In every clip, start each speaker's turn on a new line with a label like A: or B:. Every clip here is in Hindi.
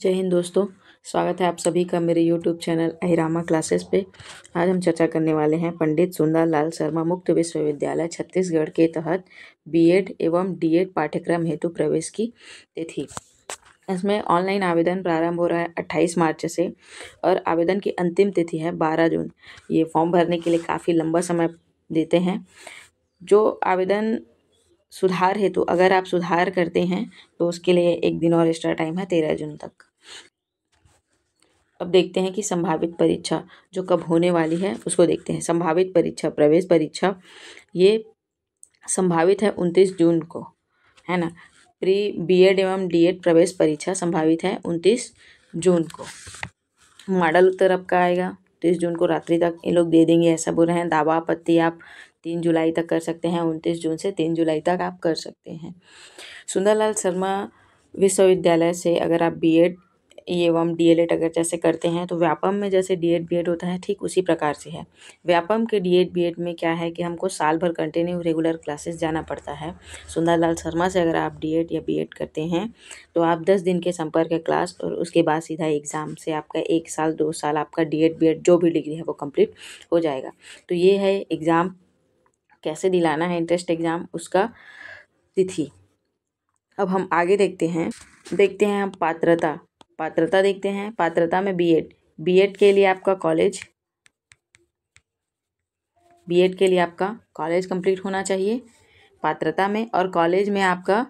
A: जय हिंद दोस्तों। स्वागत है आप सभी का मेरे YouTube चैनल अहिरामा क्लासेस पे। आज हम चर्चा करने वाले हैं पंडित सुंदरलाल शर्मा मुक्त विश्वविद्यालय छत्तीसगढ़ के तहत बीएड एवं डीएड पाठ्यक्रम हेतु प्रवेश की तिथि। इसमें ऑनलाइन आवेदन प्रारंभ हो रहा है 28 मार्च से और आवेदन की अंतिम तिथि है 12 जून। ये फॉर्म भरने के लिए काफ़ी लंबा समय देते हैं। जो आवेदन सुधार हेतु अगर आप सुधार करते हैं तो उसके लिए एक दिन और एक्स्ट्रा टाइम है 13 जून तक। अब देखते हैं कि संभावित परीक्षा जो कब होने वाली है उसको देखते हैं। संभावित परीक्षा प्रवेश परीक्षा ये संभावित है 29 जून को, है ना। प्री बीएड एवं डीएड प्रवेश परीक्षा संभावित है 29 जून को। मॉडल उत्तर आपका आएगा 30 जून को रात्रि तक ये लोग दे देंगे, ऐसा बोल रहे हैं। दावा आपत्ति आप 3 जुलाई तक कर सकते हैं। 29 जून से 3 जुलाई तक आप कर सकते हैं। सुंदरलाल शर्मा विश्वविद्यालय से अगर आप बीएड एवं डीएलएड अगर जैसे करते हैं तो व्यापम में जैसे डीएड बीएड होता है ठीक उसी प्रकार से है। व्यापम के डीएड बीएड में क्या है कि हमको साल भर कंटिन्यू रेगुलर क्लासेस जाना पड़ता है। सुंदरलाल शर्मा से अगर आप डीएड या बीएड करते हैं तो आप 10 दिन के संपर्क क्लास और उसके बाद सीधा एग्ज़ाम से आपका 1 साल 2 साल आपका डीएड बीएड जो भी डिग्री है वो कंप्लीट हो जाएगा। तो ये है एग्ज़ाम कैसे दिलाना है, इंट्रेंस एग्ज़ाम उसका तिथि। अब हम आगे देखते हैं हम पात्रता देखते हैं। पात्रता में बीएड के लिए आपका कॉलेज कंप्लीट होना चाहिए पात्रता में, और कॉलेज में आपका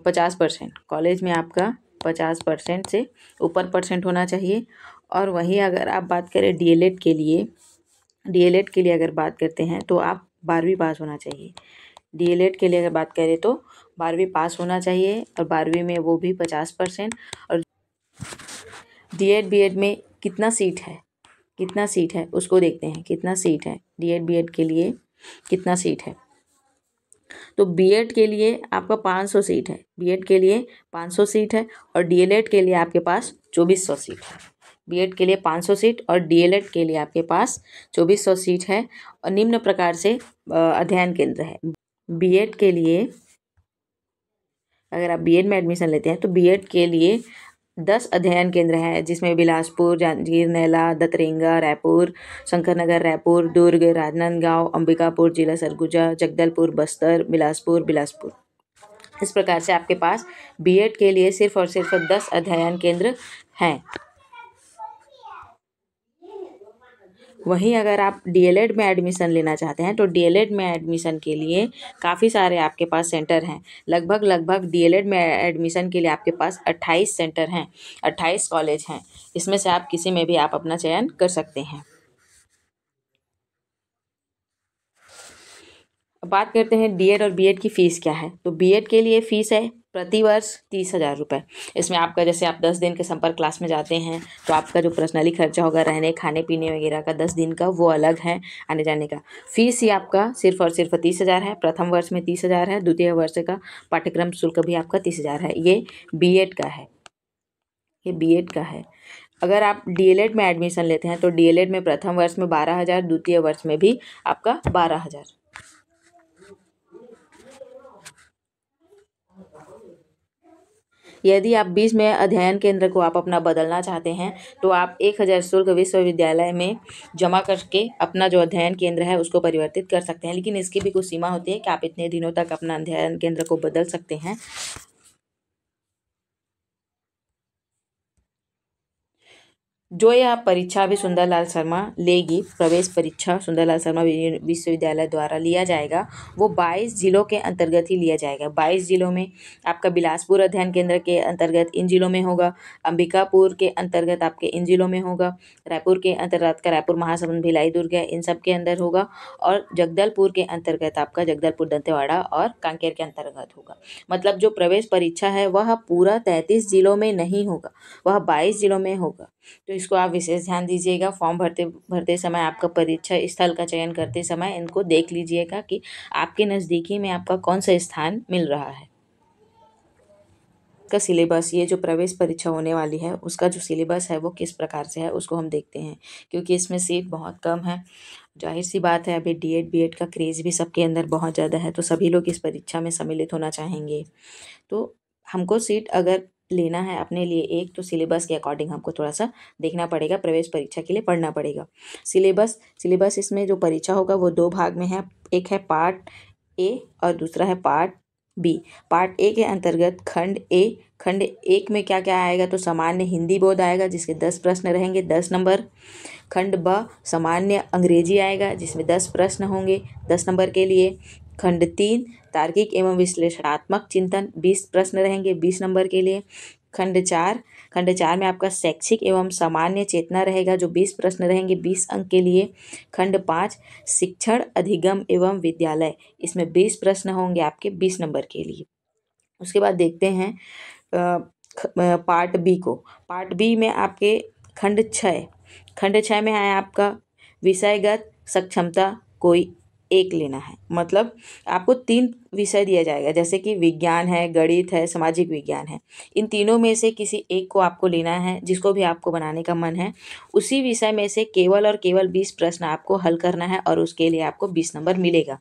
A: 50%, कॉलेज में आपका 50% से ऊपर परसेंट होना चाहिए। और वहीं अगर आप बात करें डीएलएड के लिए अगर बात करते हैं तो आप 12वीं पास होना चाहिए। डीएलएड के लिए अगर बात करें तो 12वीं पास होना चाहिए और 12वीं में वो भी 50%। और डीएड बीएड में कितना सीट है उसको देखते हैं। कितना सीट है डीएड बीएड के लिए, कितना सीट है। तो बीएड के लिए आपका 500 सीट है, बीएड के लिए 500 सीट है और डीएलएड के लिए आपके पास 2400 सीट है। बीएड के लिए 500 सीट और डीएलएड के लिए आपके पास 2400 सीट है। और निम्न प्रकार से अध्ययन केंद्र है। बीएड के लिए अगर आप बीएड में एडमिशन लेते हैं तो बीएड के लिए 10 अध्ययन केंद्र हैं, जिसमें बिलासपुर, जांजगीर, नैला, दतरेंगा, रायपुर, शंकरनगर, रायपुर, दुर्ग, राजनांदगांव, अंबिकापुर, जिला सरगुजा, जगदलपुर, बस्तर, बिलासपुर। इस प्रकार से आपके पास बीएड के लिए सिर्फ और सिर्फ 10 अध्ययन केंद्र हैं। वहीं अगर आप डीएलएड में एडमिशन लेना चाहते हैं तो डीएलएड में एडमिशन के लिए काफ़ी सारे आपके पास सेंटर हैं। लगभग डीएलएड में एडमिशन के लिए आपके पास 28 सेंटर हैं, 28 कॉलेज हैं। इसमें से आप किसी में भी आप अपना चयन कर सकते हैं। अब बात करते हैं डीएड और बीएड की फ़ीस क्या है। तो बीएड के लिए फ़ीस है प्रति वर्ष 30,000 रुपये। इसमें आपका जैसे आप 10 दिन के संपर्क क्लास में जाते हैं तो आपका जो पर्सनली खर्चा होगा रहने खाने पीने वगैरह का 10 दिन का वो अलग है, आने जाने का। फीस ही आपका सिर्फ और सिर्फ 30,000 है। प्रथम वर्ष में 30,000 है, द्वितीय वर्ष का पाठ्यक्रम शुल्क भी आपका 30,000 है। ये बीएड का है। अगर आप डीएलएड में एडमिशन लेते हैं तो डीएलएड में प्रथम वर्ष में 12,000, द्वितीय वर्ष में भी आपका 12,000। यदि आप बीच में अध्ययन केंद्र को आप अपना बदलना चाहते हैं तो आप 1,000 शुल्क विश्वविद्यालय में जमा करके अपना जो अध्ययन केंद्र है उसको परिवर्तित कर सकते हैं। लेकिन इसकी भी कुछ सीमा होती है कि आप इतने दिनों तक अपना अध्ययन केंद्र को बदल सकते हैं। जो यह परीक्षा अभी सुंदरलाल शर्मा लेगी, प्रवेश परीक्षा सुंदरलाल शर्मा विश्वविद्यालय द्वारा लिया जाएगा, वो 22 जिलों के अंतर्गत ही लिया जाएगा। 22 जिलों में आपका बिलासपुर अध्ययन केंद्र के अंतर्गत इन जिलों में होगा, अंबिकापुर के अंतर्गत आपके इन जिलों में होगा, रायपुर के अंतर्गत का रायपुर, महासमुंद, भिलाई, दुर्ग है, इन सब के अंदर होगा। और जगदलपुर के अंतर्गत आपका जगदलपुर, दंतेवाड़ा और कांकेर के अंतर्गत होगा। मतलब जो प्रवेश परीक्षा है वह पूरा 33 जिलों में नहीं होगा, वह 22 जिलों में होगा। तो इसको आप विशेष ध्यान दीजिएगा। फॉर्म भरते समय, आपका परीक्षा स्थल का चयन करते समय इनको देख लीजिएगा कि आपके नज़दीकी में आपका कौन सा स्थान मिल रहा है। का सिलेबस, ये जो प्रवेश परीक्षा होने वाली है उसका जो सिलेबस है वो किस प्रकार से है उसको हम देखते हैं। क्योंकि इसमें सीट बहुत कम है, जाहिर सी बात है अभी डीएड बीएड का क्रेज़ भी सबके अंदर बहुत ज़्यादा है, तो सभी लोग इस परीक्षा में सम्मिलित होना चाहेंगे। तो हमको सीट अगर लेना है अपने लिए एक, तो सिलेबस के अकॉर्डिंग हमको थोड़ा सा देखना पड़ेगा, प्रवेश परीक्षा के लिए पढ़ना पड़ेगा। सिलेबस इसमें जो परीक्षा होगा वो 2 भाग में है, एक है पार्ट ए और दूसरा है पार्ट बी। पार्ट ए के अंतर्गत खंड एक में क्या क्या आएगा, तो सामान्य हिंदी बोध आएगा जिसके 10 प्रश्न रहेंगे, 10 नंबर। खंड ब सामान्य अंग्रेजी आएगा जिसमें 10 प्रश्न होंगे, 10 नंबर के लिए। खंड 3 तार्किक एवं विश्लेषणात्मक चिंतन, 20 प्रश्न रहेंगे, 20 नंबर के लिए। खंड चार में आपका शैक्षिक एवं सामान्य चेतना रहेगा जो 20 प्रश्न रहेंगे, 20 अंक के लिए। खंड 5 शिक्षण अधिगम एवं विद्यालय, इसमें 20 प्रश्न होंगे आपके 20 नंबर के लिए। उसके बाद देखते हैं पार्ट बी को। पार्ट बी में आपके खंड 6 में है आपका विषयगत सक्षमता कोई एक लेना है, मतलब आपको 3 विषय दिया जाएगा, जैसे कि विज्ञान है, गणित है, सामाजिक विज्ञान है। इन तीनों में से किसी एक को आपको लेना है, जिसको भी आपको बनाने का मन है। उसी विषय में से केवल और केवल 20 प्रश्न आपको हल करना है और उसके लिए आपको 20 नंबर मिलेगा।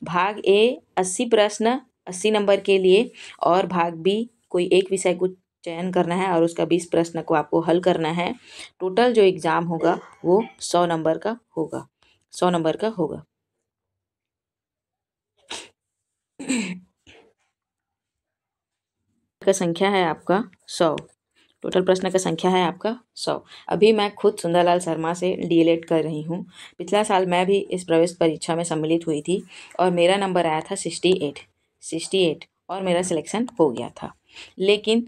A: भाग ए 80 प्रश्न 80 नंबर के लिए, और भाग बी कोई एक विषय को चयन करना है और उसका 20 प्रश्न को आपको हल करना है। टोटल जो एग्ज़ाम होगा वो 100 नंबर का होगा, 100 नंबर का होगा। का संख्या है आपका 100, टोटल प्रश्न का संख्या है आपका 100। अभी मैं खुद सुंदरलाल शर्मा से डीएलएड कर रही हूँ। पिछला साल मैं भी इस प्रवेश परीक्षा में सम्मिलित हुई थी और मेरा नंबर आया था 68 और मेरा सिलेक्शन हो गया था। लेकिन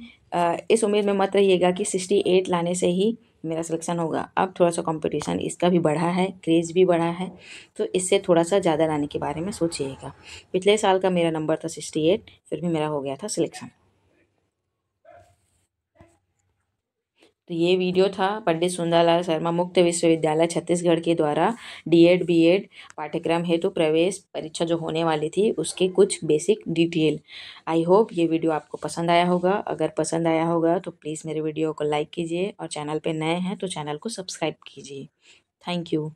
A: इस उम्मीद में मत रहिएगा कि 68 लाने से ही मेरा सिलेक्शन होगा। अब थोड़ा सा कंपटीशन इसका भी बढ़ा है, क्रेज़ भी बढ़ा है, तो इससे थोड़ा सा ज़्यादा लाने के बारे में सोचिएगा। पिछले साल का मेरा नंबर था 68, फिर भी मेरा हो गया था सिलेक्शन। तो ये वीडियो था पंडित सुंदरलाल शर्मा मुक्त विश्वविद्यालय छत्तीसगढ़ के द्वारा डीएड बीएड पाठ्यक्रम हेतु प्रवेश परीक्षा जो होने वाली थी उसके कुछ बेसिक डिटेल। आई होप ये वीडियो आपको पसंद आया होगा। अगर पसंद आया होगा तो प्लीज़ मेरे वीडियो को लाइक कीजिए और चैनल पे नए हैं तो चैनल को सब्सक्राइब कीजिए। Thank you.